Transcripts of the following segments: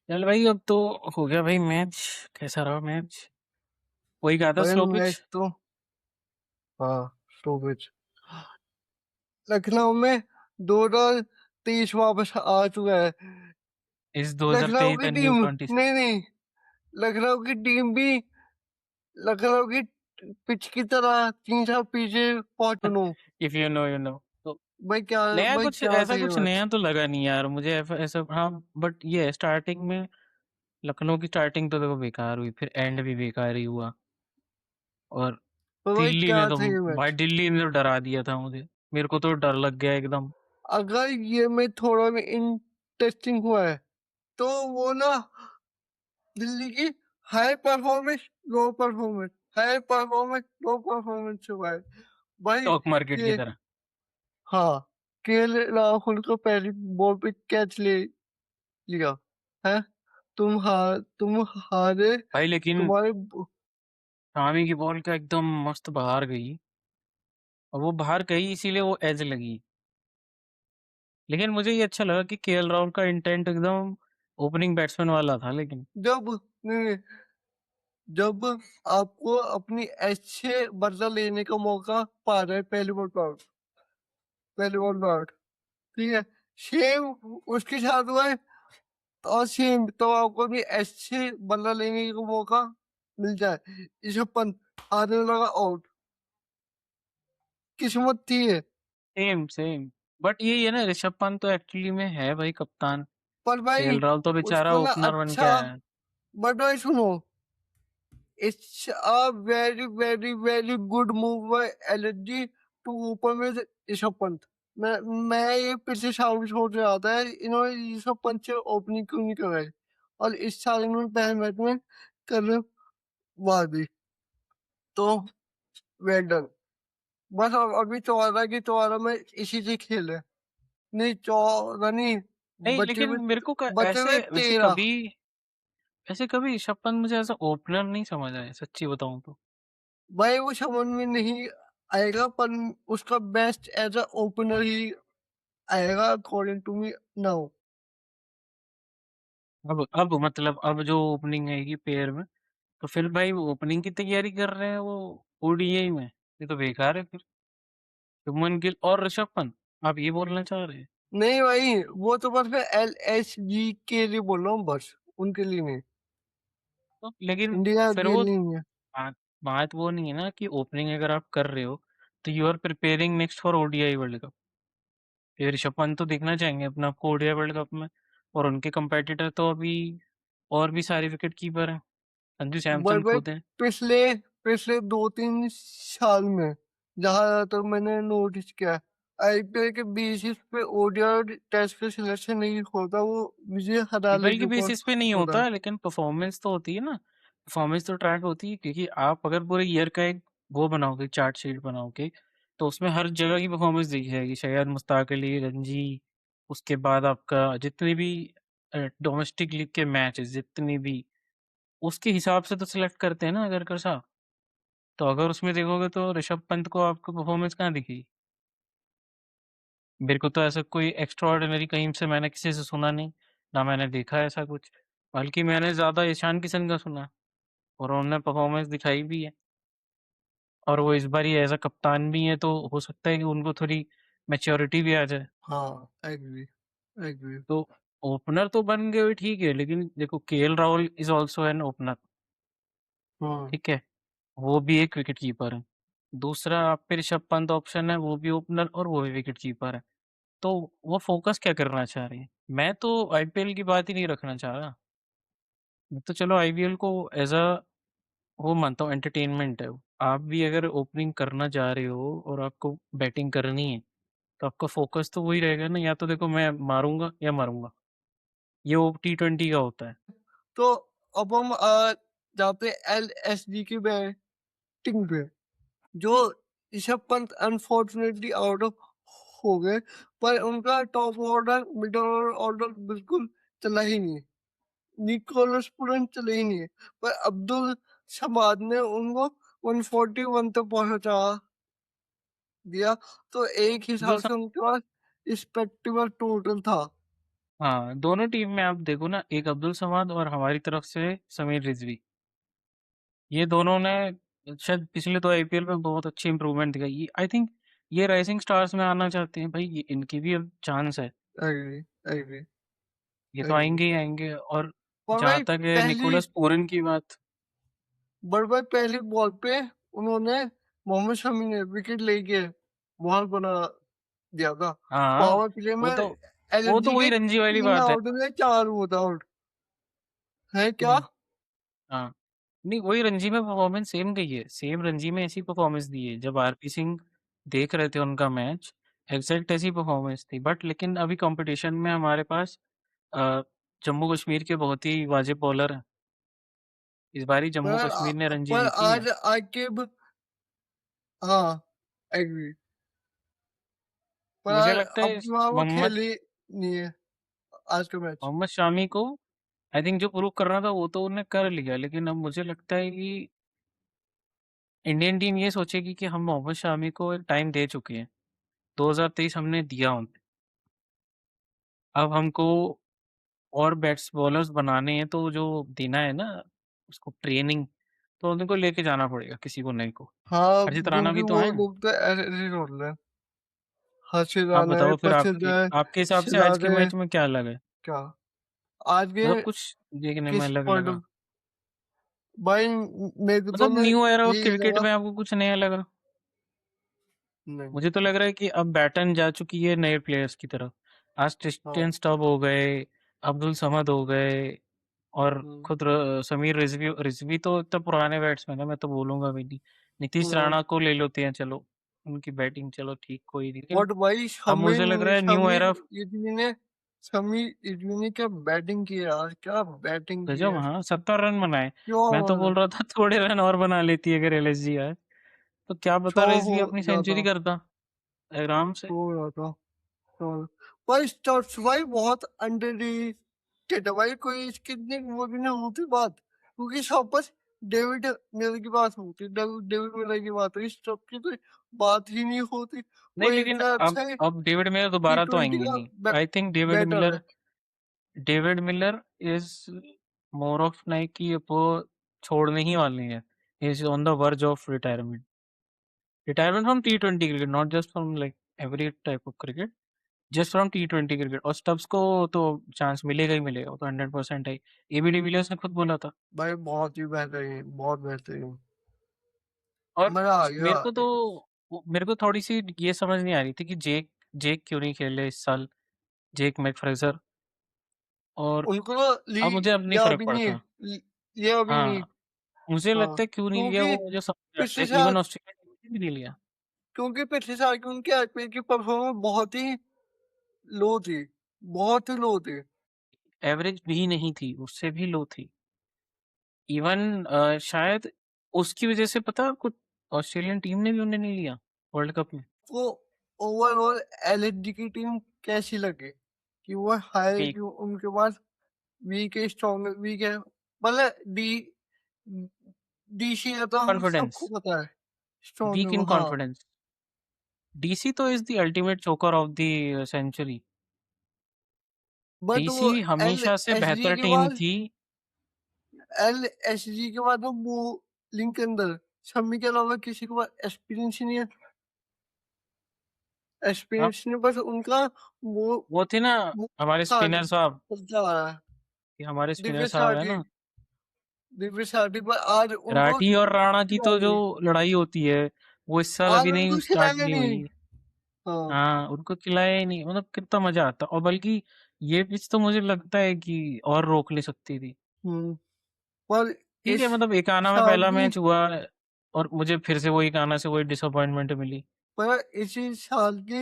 चल भाई, अब तो हो गया भाई मैच। कैसा रहा मैच? वही कहा था, भाई स्लो पिच। मैच तो हाँ स्टॉपेज। लखनऊ में 2023 वापस आ चुका है। इस लखनऊ 2023 की का न्यू टीम 20। नहीं नहीं, लखनऊ की टीम भी लखनऊ की पिच की तरह 3 साल पीछे पहुंच चुनू। If you know you know. तो नया भाई कुछ क्या ऐसा था ये कुछ मैच। नया तो लगा नहीं यार मुझे, ऐसा हाँ। बट ये स्टार्टिंग में लखनऊ की स्टार्टिंग तो देखो बेकार हुई, फिर एंड भी बेकार ही हुआ। और पर भाई दिल्ली ने क्या तो था ये भाई मैच। दिल्ली ने तो डरा दिया था मुझे। मेरे को तो डर लग गया एकदम। अगर ये मैच थोड़ा भी इंटरेस्टिंग हुआ है तो वो ना दिल्ली की high performance low performance, high performance low performance हुआ है भाई। स्टॉक मार्केट की के तरह। हाँ, के राहुल को पहली बॉल पे कैच ले लिया है। तुम हारे। भाई लेकिन तुम्हारे शामी की बॉल का एकदम मस्त बाहर गई। और वो बाहर गई इसीलिए वो एज लगी। लेकिन मुझे ये अच्छा लगा कि केएल राहुल का इंटेंट एकदम ओपनिंग बैट्समैन वाला था। लेकिन जब नहीं, जब आपको अपनी अच्छे बदला लेने का मौका पा रहे हैं पहली बॉल पर, पहली बॉल पर, ठीक है, सेम उसके साथ हुआ है। और सेम तो आपको भी अच्छे बदला लेने का मौका मिल जाए। ऋषभ पंत आने लगा आउट, किस्मत थी है। Same same. बट ये ना, ऋषभ पंत तो एक्चुअली में है भाई कप्तान। पर भाई केएल राहुल तो बेचारा उसको ना ओपनर बन के अच्छा, आया है। बट भाई सुनो, it's a very very very good move by LSG to open with Rishabh Pant. मैं मैं ये पिछले साल भी सोच रहा था इन्होंने ऋषभ पंत से ओपनिंग क्यों नहीं कराई, और इस साल इन्होंने पहले मैच में करवा दी। तो वेल डन। बस अब अभी 14 की 14 में इसी से खेले, नहीं 14 नहीं, नहीं, बचे लेकिन हुए, मेरे को बचे ऐसे हुए वैसे 13। कभी ऐसे कभी ऋषभ पंत मुझे ऐसा ओपनर नहीं समझ आया, सच्ची बताऊं तो। भाई वो समझ में नहीं आएगा, पर उसका बेस्ट एज अ ओपनर ही आएगा अकॉर्डिंग टू मी नाउ। अब मतलब अब जो ओपनिंग आएगी पेयर में, तो फिर भाई वो ओपनिंग की तैयारी कर रहे हैं वो ओडीआई में। ये तो बेकार है फिर। शुभमन गिल और ऋषभ पंत, आप ये बोलना चाह रहे हैं? नहीं भाई, वो तो बस मैं एलएसजी के लिए बोल रहा हूँ, बस उनके लिए नहीं, तो लेकिन इंडिया फिर के वो लिए नहीं है। बात बात वो नहीं है ना कि ओपनिंग अगर आप कर रहे हो तो you are preparing next for ODI world cup. ये ऋषभ पंत तो देखना चाहेंगे अपना आपको ओडीआई वर्ल्ड कप में। और उनके कंपेटिटर तो अभी और भी सारे विकेट कीपर हैं। संजू भाई सैमसन भाई खुद हैं। पिछले पिछले 2-3 साल में जहां तक मैंने नोटिस किया, आईपीएल के बेसिस पे ओडीआई टेस्ट का सिलेक्शन नहीं होता, वो विजय हराले आईपीएल के के ऊपर बेसिस पे नहीं होता है। होता, लेकिन परफॉर्मेंस तो होती है ना। परफॉर्मेंस तो ट्रैक होती है, क्योंकि आप अगर पूरे ईयर का एक वो बनाओगे, चार्ट शीट बनाओगे, तो उसमें हर जगह की परफॉर्मेंस दिख जाएगी। शायद मुश्ताक अली, रणजी, उसके बाद आपका जितने भी डोमेस्टिक लीग के मैचेस जितने भी, उसके हिसाब से तो सिलेक्ट करते हैं ना अगर कर साहब। तो अगर उसमें देखोगे तो ऋषभ पंत को आपको परफॉर्मेंस कहाँ दिखेगी? मेरे को तो ऐसा कोई एक्स्ट्रा ऑर्डिनरी कहीं से मैंने किसी से सुना नहीं, ना मैंने देखा ऐसा कुछ। बल्कि मैंने ज्यादा ईशान किशन का सुना, और उन्होंने परफॉर्मेंस दिखाई भी है। और वो इस बार ही एज अ कप्तान भी है, तो हो सकता है कि उनको थोड़ी मैच्योरिटी भी आ जाए। हाँ एग्री, एग्री। तो ओपनर तो बन गए हुए ठीक है, लेकिन देखो KL Rahul is also an opener. हाँ ठीक है, वो भी एक विकेट कीपर है। दूसरा आप पे ऋषभ पंत ऑप्शन है, वो भी ओपनर और वो भी विकेट कीपर है। तो वो फोकस क्या करना चाह रहे हैं? मैं तो आईपीएल की बात ही नहीं रखना चाह रहा। मैं तो चलो आईपीएल को एज अ वो मानता हूँ, एंटरटेनमेंट है वो। आप भी अगर ओपनिंग करना चाह रहे हो और आपको बैटिंग करनी है, तो आपका फोकस तो वही रहेगा ना, या तो देखो मैं मारूंगा या मारूंगा। ये वो T20 का होता है। तो अब हम जाते एलएसडी की बैटिंग पे। जो Rishabh Pant unfortunately out of हो गए, पर उनका टॉप ऑर्डर मिडल ऑर्डर बिल्कुल चला ही नहीं, निकोलस पूरन चले ही नहीं है। पर अब्दुल शमाद ने उनको 141 तक पहुंचा दिया। तो एक अब्दुल हिसाब सम- से उनके पास रिस्पेक्टेबल टोटल था। हाँ, दोनों टीम में आप देखो ना, एक अब्दुल समाद और हमारी तरफ से समीर रिजवी, ये दोनों ने शायद पिछले 2 आईपीएल में बहुत अच्छी इंप्रूवमेंट दिखाई। आई थिंक ये राइजिंग स्टार्स में आना चाहते हैं भाई, इनकी भी अब चांस है। एग्री, एग्री, ये तो एग्री। आएंगे ही आएंगे। और और जहां भाई तक है पहली निकोलस पूरन की बात, बट भाई पहली बॉल पे उन्होंने मोहम्मद शमी ने विकेट लेके बॉल बना दिया था। हाँ पावर प्ले में वो तो एलएसजी वही के रंजी वाली 3 बात है। आउट में 4 विद आउट है क्या? हम्म, हाँ, नहीं वही रणजी में परफॉर्मेंस सेम गई है, सेम रणजी में ऐसी परफॉर्मेंस दी है। जब आरपी सिंह देख रहे थे उनका मैच, एग्जैक्ट ऐसी परफॉर्मेंस थी। बट लेकिन अभी कंपटीशन में हमारे पास अ, जम्मू कश्मीर के बहुत ही वाजिब बॉलर हैं। इस बार ही जम्मू पर कश्मीर ने रणजी पर जीती है। आज आके हाँ, एग्री। पर मुझे आज लगता अब है की बार वो मोहम्मद खेले नहीं है आज का मैच। मोहम्मद शामी को, आई थिंक जो प्रूव करना था वो तो उन्हें कर लिया, लेकिन अब मुझे लगता है कि इंडियन टीम ये सोचेगी कि हम मोहम्मद शामी को एक टाइम दे चुके हैं। 2023 हमने दिया उन्हें, अब हमको और बैट्स बॉलर्स बनाने हैं, तो जो देना है ना उसको ट्रेनिंग, तो उनको लेके जाना पड़ेगा किसी को नए को। हाँ, हर्षित राणा क्योंकि भी तो वो हैं। लोग तो ऐसे ऐसे ही होते हैं। हर्षित आप राणा है, बताओ फिर, प्रसिद्ध आपके है, आपके हिसाब से आज सिराज के है। मैच में क्या अलग है? क्या आज के मतलब कुछ देखने में किस अलग पॉइंट लगा? ऑफ भाई मेरे को तो मतलब ना न्यू एरा ऑफ यही क्रिकेट लगा। में आपको कुछ नया लगा? नहीं। मुझे तो लग रहा है कि अब बैटन जा चुकी है नए प्लेयर्स की तरफ। आज हाँ। ट्रिस्टेन स्टब हो गए, अब्दुल समद हो गए, और हम्म, खुद समीर रिजवी रिजवी तो इतना पुराने बैट्समैन है, मैं तो बोलूंगा भी नहीं। नीतीश हम्म। राणा को ले लेते हैं चलो, उनकी बैटिंग चलो ठीक कोई नहीं, लेकिन बट भाई अब मुझे लग रहा है न्यू समीर एरा। इर्विन ने समीर इर्विन ने क्या बैटिंग की है यार, क्या बैटिंग की गजब, है। हाँ 70 रन बनाए। क्यों मैं तो बोल रहा था थोड़े रन और बना लेती अगर एलएसजी आए, तो क्या पता शो हो रिजवी अपनी जाता, सेंचुरी करता आराम से। शो हो जाता। और भाई स्टड्स भाई बहुत अंडररेटेड है भाई, कोई इसकी इतनी वो भी नहीं होती बात, क्योंकि सब बस डेविड मिलर की बात होती, डेविड मिलर की बात होती, स्टफ की तो बात ही नहीं होती। नहीं, वो लेकिन इतना अच्छा है, अब डेविड मिलर टी दोबारा तो ट्वेंटी आएंगे का नहीं। आई थिंक बैटर है। David Miller is more of like कि वो छोड़ने ही वाले हैं। Is on the verge of retirement, retirement from T20 cricket, not just from like every type of cricket, just from T20 cricket. और stubs को तो chance मिलेगा ही मिलेगा, वो तो 100% है। एबी डिविलियर्स ने खुद बोला था। भाई बहुत ही बेहतरीन, बहुत बेहतरीन। और मजा आ गया। मेरे को थोड़ी सी ये समझ नहीं आ रही थी कि जेक जेक क्यों नहीं खेले इस साल, जेक मैकफ्रेजर। और उनको तो अब मुझे अब नहीं लिया फर्क अभी नहीं, पड़ता। लिया अभी नहीं। हाँ, मुझे हाँ, लगता है क्यों नहीं लिया क्योंकि वो मुझे समझ नहीं आता पिछले है। साल इवन ऑस्ट्रेलिया टीम ने भी नहीं लिया। क्योंकि पिछले साल की उनकी आईपीएल की परफॉर्मेंस बहुत ही लो थी, बहुत ही लो थी। एवरेज भी नहीं थी, उससे भी लो थी। इवन शायद उसकी वजह से पता है, कुछ ऑस्ट्रेलियन टीम ने भी उन्हें नहीं लिया वर्ल्ड कप में। वो ओवरऑल एलएसजी की टीम कैसी लगे कि वो हाई, वीक, कि उनके पास वीक है, स्ट्रॉन्ग वीक है, मतलब डीसी है तो हम कॉन्फिडेंस, सबको पता है स्ट्रॉन्ग है वीक वो। इन हाँ, कॉन्फिडेंस। डीसी तो इज द अल्टीमेट चोकर ऑफ द सेंचुरी। बट वो डीसी एल हमेशा से एस जी बेहतर के टीम बाद, थी। एल एस जी के बाद वो लिंक के अंदर शम्मी के अलावा किसी के पास एक्सपीरियंस ही नहीं है। अब एक्सपीरियंस नहीं, बस उनका वो वो थे ना वो हमारे स्पिनर साहब, चलता आ रहा है। कि हमारे स्पिनर दिव्य साहब है साथी, ना, दिव्य साथी पर आज उनको राठी और राणा की तो जो खिलाएंगे, लड़ाई होती है, वो इस साल आज अभी नहीं उनको स्टार्ट खिलाएंगे नहीं नहीं। हुई। हाँ। हाँ, उनको खिलाया ही नहीं, मतलब कितना मजा आता। और बल्कि ये पिच तो मुझे लगता है कि और रोक ले सकती थी। हम्म। पर ठीक इस है, मतलब एक आना में साल पहला की, मैच हुआ, और मुझे फिर से वही आना से वही डिसअपॉइंटमेंट मिली। पर इसी साल की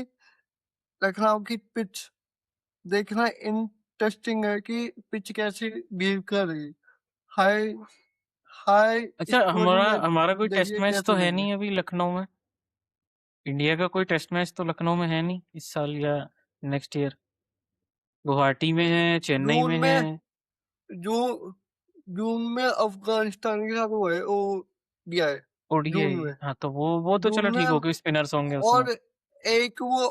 लखनऊ की पिच देखना इंटरेस्टिंग है कि पिच कैसे बिहेव कर रही। हाई हाई अच्छा, स्कोरिंग हमारा मैच हमारा कोई टेस्ट देखिए मैच तो कैसे है लगे। नहीं अभी लखनऊ में। इंडिया का कोई टेस्ट मैच तो लखनऊ में है नहीं इस साल या नेक्स्ट ईयर। गुवाहाटी में है, चेन्नई जून में है, में जो जून में अफगानिस्तान के साथ वो है, वो दिया है जून ओडीआई। में। हाँ, तो वो तो जून चलो ठीक में हो गई, स्पिनर्स होंगे उसमें। और एक वो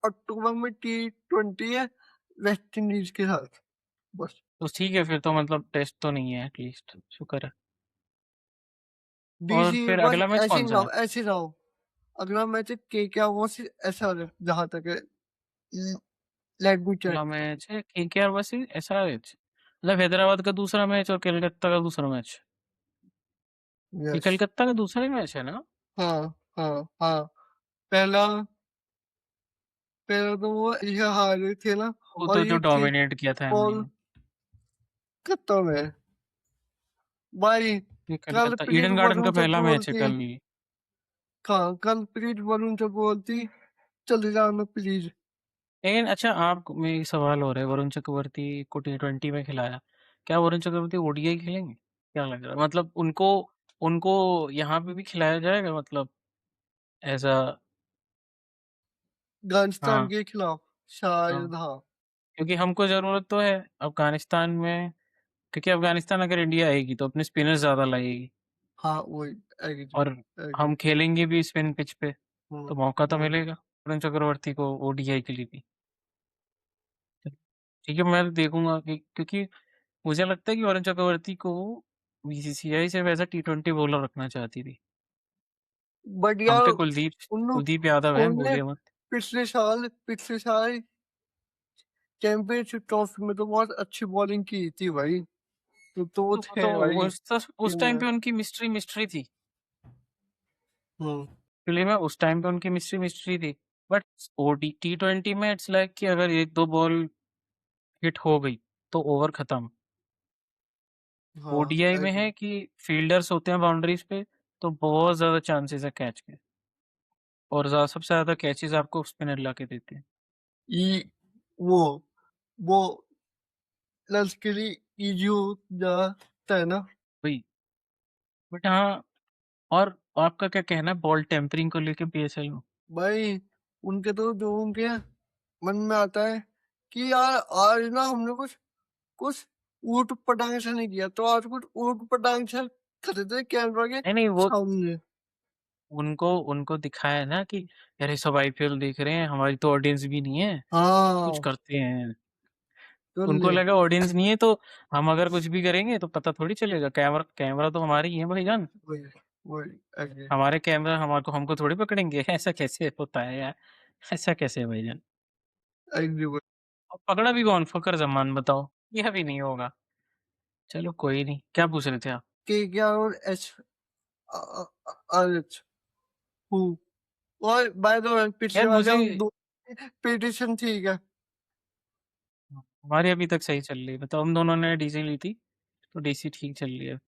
अक्टूबर में टी ट्वेंटी है, वेस्ट इंडीज के साथ बस। तो ठीक है, फिर तो मतलब टेस्ट तो नहीं है, एटलीस्ट शुक्र है। और डीसी फिर बस अगला मैच ऐसे कौन ही सा है? ना, ऐसे रहो। अगला मैच केकेआर वर्सेस एसआरएच जहां तक है। लेट मी अगला चेक। मैच है केकेआर वर्सेस एसआरएच, मतलब हैदराबाद का दूसरा मैच और कलकत्ता का दूसरा मैच। ये यस। कलकत्ता का दूसरा ही मैच है ना? हाँ हाँ हाँ। पहला पहला तो वो ये हारे थे ना। वो और तो जो ये के डोमिनेट किया था बॉल हमने। खत्म है भाई। ये कल कलकत्ता प्रीत ईडन गार्डन का वरुण पहला मैच है चक्रवर्ती। कल। कहाँ कल प्रीत वरुण चक्रवर्ती चले जाना प्लीज। लेकिन अच्छा, आप में एक सवाल हो रहा है, वरुण चक्रवर्ती को T20 में खिलाया, क्या वरुण चक्रवर्ती ओडीआई खेलेंगे? क्या लग रहा है, मतलब उनको उनको यहाँ पे भी खिलाया जाएगा, मतलब एज अ। अफगानिस्तान हाँ के खिलाफ हाँ, शायद हाँ। क्योंकि हमको जरूरत तो है अफगानिस्तान में, क्योंकि अफगानिस्तान अगर इंडिया आएगी तो अपने स्पिनर्स ज्यादा लाएगी, हाँ वही। एग्री और एग्री। हम खेलेंगे भी स्पिन पिच पे, हम्म तो मौका तो हम्म। मिलेगा वरुण चक्रवर्ती को ओडीआई के लिए भी। ठीक है, मैं देखूंगा कि, क्योंकि मुझे लगता है कि वरुण चक्रवर्ती को बीसीसीआई से वैसा T20 बॉलर रखना चाहती थी। बट हम यार पे कुलदीप उन कुलदीप यादव है, उनने भूलिए मत। पिछले साल चैंपियनशिप ट्रॉफी में तो बहुत अच्छी बॉलिंग की थी भाई। तो वो तो वो तो थे भाई उस टीम टाइम में। पे उनकी मिस्ट्री मिस्ट्री थी। हम्म। एक्चुअली में उस टाइम पे उनकी मिस्ट्री मिस्ट्री थी। बट ओडी T20 में इट्स लाइक कि अगर एक दो बॉल हिट हो गई तो ओवर खत्म। हाँ ओडीआई में एग्री। है कि फील्डर्स होते हैं बाउंड्रीज पे, तो बहुत ज्यादा चांसेस है कैच के, और सबसे ज्यादा कैचेस आपको स्पिनर ला के देते हैं। ये वो वो लश्करी इजू जाता है ना वही। बट हाँ, और आपका क्या कहना है बॉल टेम्परिंग को लेके पीएसएल में? भाई। उनके तो जो उनके मन में आता है कि यार आज ना हमने कुछ कुछ ऊट पटांग से नहीं किया तो आज कुछ ऊट पटांग से खरीदे थे कैमरा के नहीं नहीं, वो सामने। उनको उनको दिखाया है ना कि यार ये सब आईपीएल देख रहे हैं, हमारी तो ऑडियंस भी नहीं है, कुछ हाँ करते हैं। तो उनको ले लगा ऑडियंस नहीं है तो हम अगर कुछ भी करेंगे तो पता थोड़ी चलेगा, कैमरा कैमरा तो हमारी ही है भाईजान। वही वही एग्री हमारे कैमरा हमारे हमको थोड़ी पकड़ेंगे ऐसा कैसे होता है यार? ऐसा कैसे है भाईजान? एग्री। अब पकड़ा भी कौन, फकर जमान, बताओ। यह भी नहीं होगा। चलो कोई नहीं, क्या पूछ रहे थे आप? के क्या और एच आर एच हु। और बाय द वे पिछले यार वाले मुझे, हम दो पिटिशन ठीक है। हमारी अभी तक सही चल रही है, बताओ, हम दोनों ने डीसी ली थी, तो डीसी ठीक चल रही है।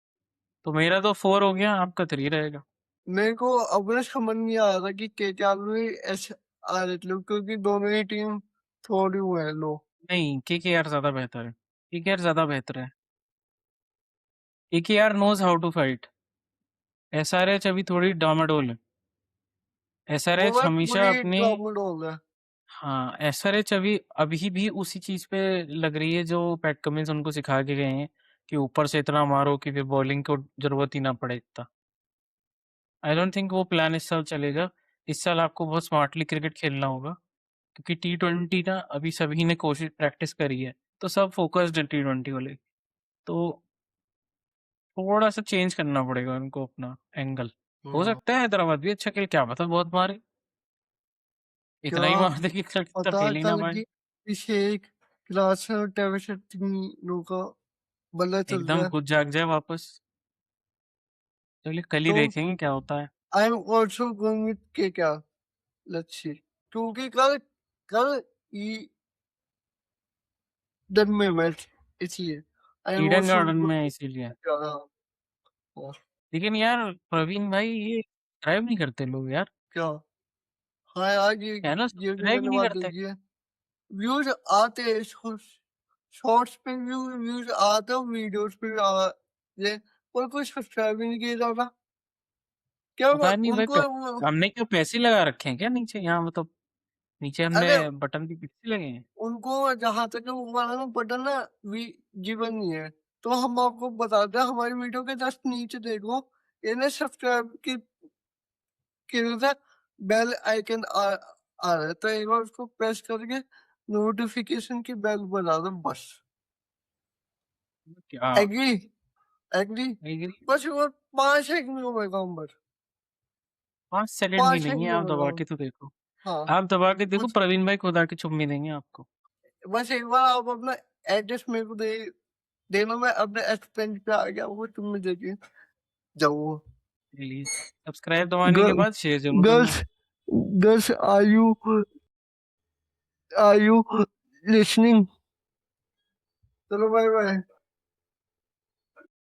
तो मेरा तो 4 हो गया, आपका 3 रहेगा। मेरे को अपने समझ नहीं आ रहा था कि के क्या में एच आर एच लो क्योंकि दोनों ही टीम थोड़ी वो है लो। नहीं, केकेआर ज्यादा बेहतर है। केकेआर ज्यादा बेहतर है। KKR knows how to fight. SRH अभी थोड़ी डामाडोल है। वो एसआरएच बात हमेशा पूरी अपनी, डामाडोल है। हाँ, एसआरएच अभी अभी भी उसी चीज पे लग रही है जो पैट कमिंस उनको सिखा के गए हैं, कि ऊपर से इतना मारो कि फिर बॉलिंग को जरूरत ही ना पड़े इतना। आई डोंट थिंक वो प्लान इस साल चलेगा। इस साल आपको बहुत स्मार्टली क्रिकेट खेलना होगा, क्योंकि T20 ना अभी सभी ने कोशिश प्रैक्टिस करी है, तो सब फोकस्ड है T20 को लेके। तो थोड़ा सा चेंज करना पड़ेगा उनको अपना एंगल। हो हाँ सकता है हैदराबाद भी अच्छा खेल, क्या पता बहुत मारे, क्या इतना ही मार दे कि कलकत्ता पता खेल ही ना कल पाए। की अभिषेक क्लास और टेविस तीनों का बल्ला चल एकदम जाए खुद जाग जाए वापस। चलिए कल ही तो देखेंगे क्या होता है। I am also going with के क्या। लेट्स सी क्योंकि कल कल दिन में मैच इसलिए I am Eden also garden में इसीलिए। क्या। लेकिन यार प्रवीण भाई, ये सब्सक्राइब नहीं करते लोग यार। हाँ यार है ना, ये भी सब्सक्राइब ही मैंने नहीं बात करते। देखी है। व्यूज आते हैं शॉर्ट्स पे व्यूज आते हैं वीडियोस पे भी आ ये पर कोई सब्सक्राइब ही नहीं किया जाता। क्या पता नहीं भाई, उनको हमने क्या पैसे लगा रखे हैं क्या नीचे, यहाँ मतलब नीचे हमने अरे बटन भी पैसे लगे हैं। उनको जहां तक वो वाला ना बटन ना जीवन नहीं है। तो हम आपको बताते हैं हमारी वीडियो के जस्ट नीचे देखो इन्हें सब्सक्राइब की बेल आइकन आ रहा है तो एक बार उसको प्रेस करके नोटिफिकेशन की बेल बजा दो बस। क्या एग्री एग्री एग्री बस और 5 सेकंड में होगा काम बस 5 सेकंड भी 5 नहीं सेकंड है, में आप दबा होगा। के तो देखो। हाँ आप दबा के देखो, बस प्रवीण भाई खुद आके चुम्मी देंगे आपको। बस एक बार आप अपना एड्रेस मेरे को दे देना, मैं अपने एक्सपेंस पे आ गया वो तुम मुझे देखिए जाओ। प्लीज सब्सक्राइब दबाने के बाद शेयर जरूर करना। Girls girls are you listening? चलो बाय बाय।